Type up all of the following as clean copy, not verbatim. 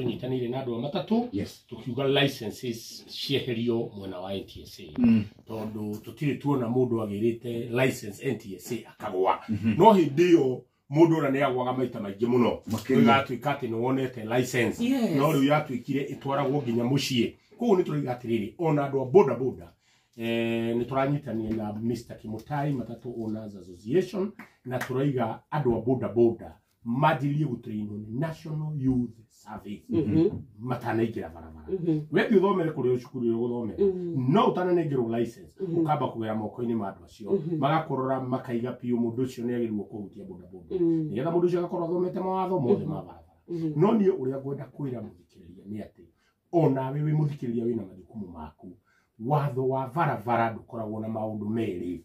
tunyitanire na andu matatu tukiuga licenses cieherio mwena wa NTSA tondu tutire tuona mundu agirite license NTSA akagwa no hindio mundu ora ne agwaga maita maingi muno gatuika ati ni wonete license no riu yatuikire itwaragwo nginya mucie koguo ni turiga atiriri ona andu a boda boda ni turanyitanie na Mr. Kimutai Matatu Owners Association na turaiga andu a boda boda madilie gutrainwo ni National Youth Service matanaikira barabara wethi uthomere kuri cukuru guthomera no utananengirwo license ukamba kugera moko-ini ma andu acio magakorora makaiga piu mundu ucio ni agirwo kuhutia boda boda nigetha mundu ucio agakorwo athomete mawatho mothe ma barabara no ni uria ngwenda kwira muthikiriria ni ati onawe wi muthikiriria wina majukumu maku watho wa barabara ndukoragwo na maundu meri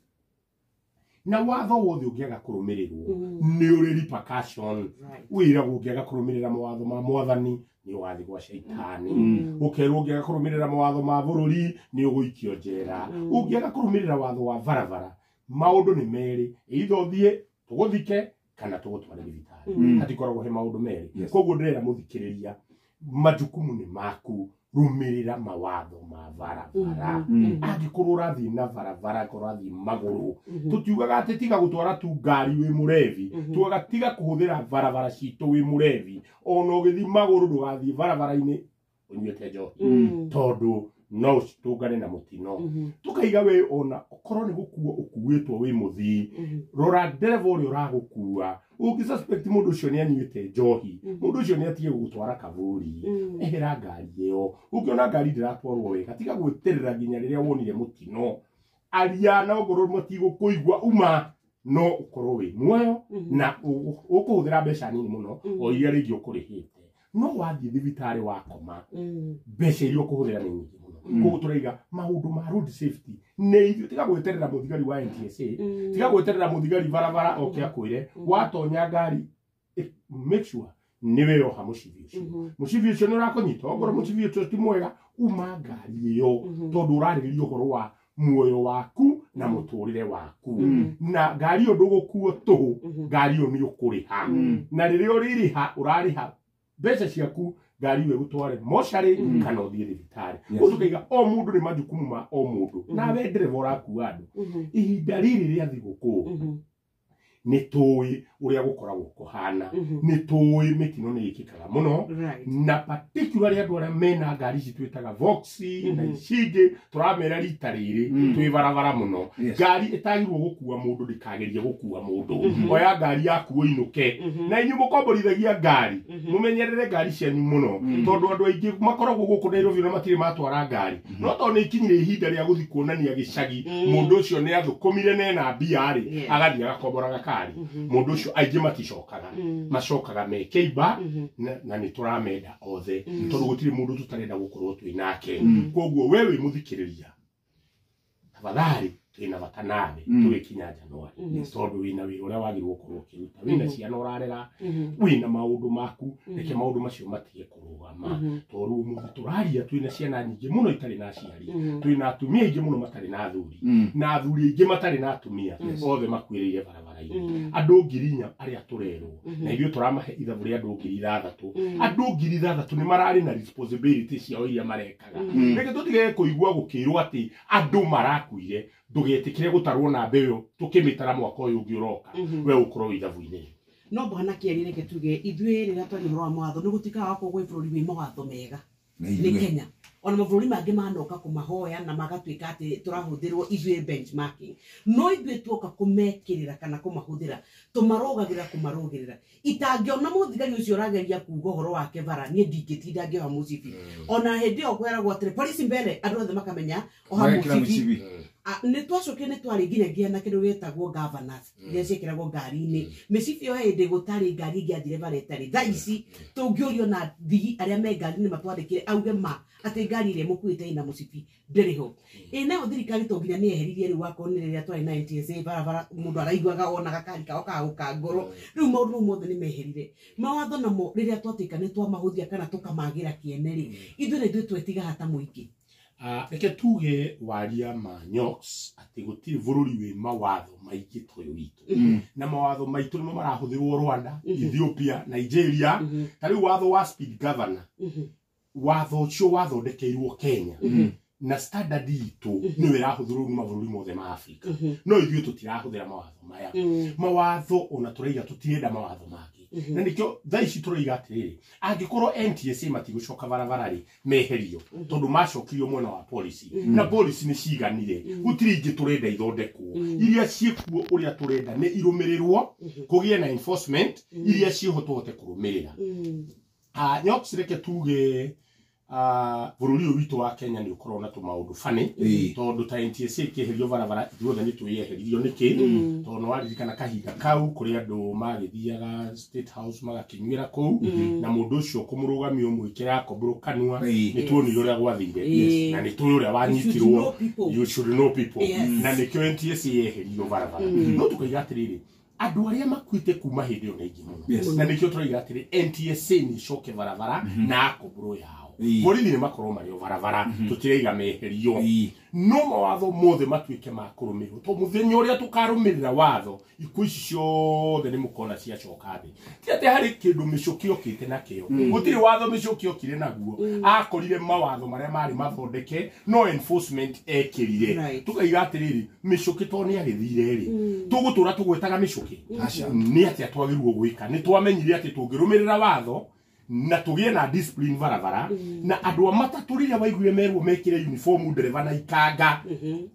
na watho wothe ungiaga kurumirirwo ni uri repercussion wira ungiaga kurumirira mawatho ma mwathani ni wathi gwa shaitani ukerwo ungiaga kurumirira mawatho ma bururi ni uguikio njera ungiaga kurumirira watho wa barabara maundu ni meri either thie tuguthike kana tugutware thibitari hatikoragwo he maundu meri koguo ndirera muthikiriria majukumu ni maku rumirira mawatho ma barabara angikorwo rathi na barabara korathi maguru tutiugaga ati tiga gutwara tu ngari wi murevi tugaga tiga kuhuthira barabara citu wi murevi ono githi maguru ndugathi barabara-ini unyuete njohi tondu no tungane na mutino tukaiga we ona okorwo ni gukuo ukuwitwo wi muthii rora ndereva uria uragukua ungisuspect mundu ucio ni anyuite njohi mundu ucio ni atige gutwara kavuri ehera ngari iyo ungiona ngari ndiratwarwo wega tiga gweterera nginya riria wonire mutino aria na ogoro matigo kuigwa uma no ukorwo wi muoyo na ukuhuthira mbeca nini muno o iria ringi ukurihite no wathie thibitari wakoma mbeca iria ukuhuthira ni nyingi muno koguo turaiga maundu ma road safety ne ithu tiga gweterera muthigari wa NTSA tiga gweterera muthigari barabara oke akwire watonya ngari make sure niwe roha mucivi ucio ni urakonyita ogoro mucivi ucio ti mwega uma ngari iyo tondu urariria uhoro wa muoyo waku na muturire waku na ngari iyo ndugukuo tu ngari iyo ni ukuriha na riria uririha urariha mbeca ciaku ngari iyo gutware moshari kana uthie thibitari utukaiga o mundu ni majukumu ma o mundu nawe ndereva urakua andu ihinda riri ria thiguku ni tuwi uria gukoragwo kuhana ni tuwi mitino ni ikikaga muno na particularly andu aria mena ngari ici twitaga Voxi na icingi turamera rita riri twi barabara muno ngari itagirwo gukua mundu ndikagerie gukua mundu oya ngari yaku uinuke na inyu mukomborithagia ngari mumenyerere ngari cianyu muno tondu andu aingi makoragwo guku Nairobi na matire matwara ngari no to ni ikinyire ihinda ria guthi kuonania gicagi mundu ucio ni athukumire nena mbia ri agathie agakombora ngari mundu ucio aingi maticokaga macokaga me keiba na ni turamenda othe tondu gutire mundu tutarenda gukorwo twinake koguo wewe muthikiriria tafadhali twina batanabe tugikinya Januari tondu wina wira uria wagirwo gukorwo ukiruta wina ciana urarera wina maundu maku reke maundu macio matige kurugama tondu mundu turaria twina ciana nyingi muno itari na ciari twina atumia aingi muno matari na athuri na athuri aingi matari na atumia othe makwirire barabara-ini andu ngirinya aria turerwo na ithuĩ turamahe ithabu ria andu ngiri 6 andu ngiri 6 ni marari na responsibility ciao iria marekaga reke tutige kuigua gukirwo ati andu marakuire ndugetikire gutarwo na mbeyo tukimitara mwaka uyu ngiuroka we ukorwo ithabu-ini no bwana kierire ke tuge ithuĩ rĩrĩa twari horo wa mawatho nĩ gũtikaga gũkorwo gwĩ bũrũri wĩ mawatho mega nĩ Kenya ona mabũrũri mangĩ manoka kũmahoya na magatuĩka atĩ tũrahũthĩrwo ithuĩ benchmarking no ithuĩ tuoka kũmekĩrĩra kana kũmahũthĩra tũmarũgagĩrĩra itangĩona mũthigari ũcio ũrageria kuuga ũhoro wake bara niĩ ndingĩtinda ngĩoha mũcibi ona hĩndĩ ĩyo kweragwo atĩrĩ polisi mbere andũ othe makamenya oha mũcibi nĩ twacokire nĩ twarĩ nginyagia na kĩndũ gĩtagwo governance iria ciĩkĩragwo ngari-inĩ mĩcibi ĩyo hĩndĩ gũtarĩ ngari ĩngĩathire bara ĩtarĩ thaa ici tũngĩũrio na thigi arĩa me ngari-inĩ matwandĩkire auge ma atĩ ngari ĩrĩa mũkuĩte ina mũcibi ndĩrĩ ho nayo thirikari to nginya nĩ yeheririe rĩu wakorwo nĩ rĩrĩa twarĩ na NTSA barabara mũndũ araiguaga ona gakari kao kagũka ngoro rĩu maũndũ mau mothe nĩ meherire mawatho namo rĩrĩa twatuĩka nĩ twamahũthia kana tũkamagĩra kĩene rĩ ithuĩ nĩ ithuĩ twetigaga ta mũingĩ reke tuge waria ma nyoks ati gutiri bururi wi mawatho maingi toyo witu na mawatho maitu nimo marahuthirwo Rwanda Ethiopia Nigeria tari watho wa speed governor watho ucio wathondekeirwo Kenya na standard itu ni wirahuthirwo ni mabũrũri mothe ma Africa no ithuĩ tutirahuthira mawatho maya mawatho ona turaiga tutirenda mawatho mangĩ na nikio thaa ici turaiga atiriri angikorwo NTSA matigũcoka barabara ri meherio tondu macokirio mwena wa policy na policy ni ciganire gutiri ingi turenda ithondekwo iria ciekuo uria turenda ni irumirirwo kugie na enforcement iria cihotote kurumirira nyoks reke tuge bururi witu wa Kenya ni ukorwo na tumaundu fani tondu ta NTSA keherio barabara ithuothe ni tuyeheririo niki tondu waririkana kahinda kau kuri andu magithiaga State House magakinyira kuu na mundu ucio kumurugamia mwikira kobro kanua ni tuonire uria gwathire na ni tuonire uria wanyitirwo you should know people na nikio NTSA yeherio barabara no tukaiga atiriri andu aria makuite kuma hindi ona ingi muno na nikio turaiga atiri NTSA ni coke barabara na kobro yao borithi ni makorwo mari barabara tutireiga meherio no mawatho mothe matuike ma kurumirwo to muthenya uria tukarumirira watho iku ici ciothe ni mukona cia coka thi ti ati hari kindu micukio kite na kio gutiri watho micukio kire naguo akorire mawatho maria mari mathondeke no enforcement ekirire tukaiga atiriri micuki to ni agithire ri tugutura tugwetaga micuki ni ati atwagirwo gwika ni twamenyire ati tungirumirira watho na tugie na discipline barabara na andu amataturirie waiguire merwo mekire uniform dereva na ikanga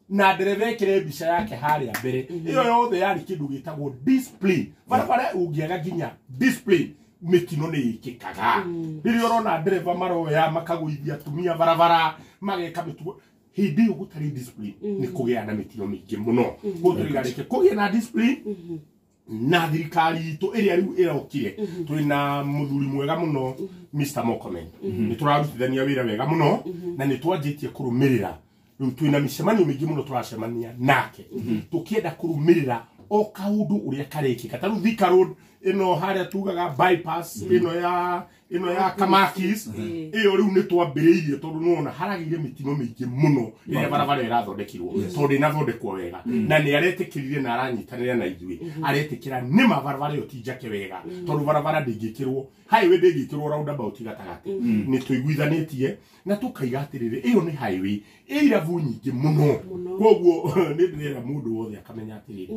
na dereva ekire bica yake haria mbere iyo yothe yari kindu gitagwo discipline barabara ungiaga ginya discipline mitino ni ikikaga riri orona dereva maroya makaguithia tumia barabara mageka mitugo hindi ugutari discipline ni kugia na mitino mingi muno guturigarike kugia na discipline na thirikari itu iria riu irokire twina muthuri mwega muno Mr. Mokomen ni turarutithania wira wega muno na ni twanjitie kurumirira riu twina micemanio mingi muno turacemania nake tukienda kurumirira o kaundu uria karekika taru Thika Road ino haria tugaga bypass ino ya Kamakis iyo riu ni twambiriirie tondu nona haragire mitino mingi muno iria barabara irathondekirwo tondu inathondekwo wega na ni aretikirire na aranyitanira na ithui aretikira ni mabarabara yo tijake wega tondu barabara ndingikirwo highway ndingikirwo roundabout gatagati ni tuiguithanitie na tukaiga atiriri iyo ni highway iravu nyingi muno koguo ni ndira mundu wothe akamenya atiriri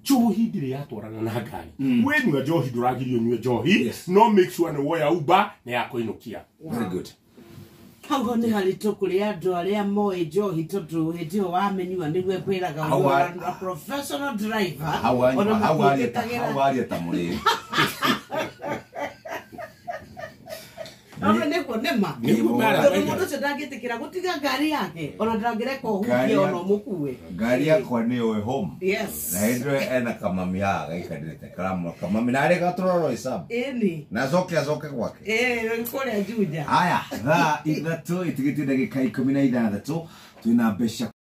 njohi ndire yatwarana na ngari wenywa njohi nduragirio nywe njohi no make sure ni woya uba na yakoinukia very good Haugo ni halito kuri andu aria moe njohi tondu hindi o wamenywa niguo kwiraga a professional driver hawaria ta muri Ona neko nema. Mundu ucio ndangitikira gutiga ngari yake. Ona ndangireka hukie ona mukue. Ngari yakwa ni we home. Yes. Na hindro ena kamami yaga ikadite karamu kamami na rega turoro isabu. Eni. Na zoke kwake. Kore Juja. Haya, ithatũ itigiti ndagika 16 twina mbeca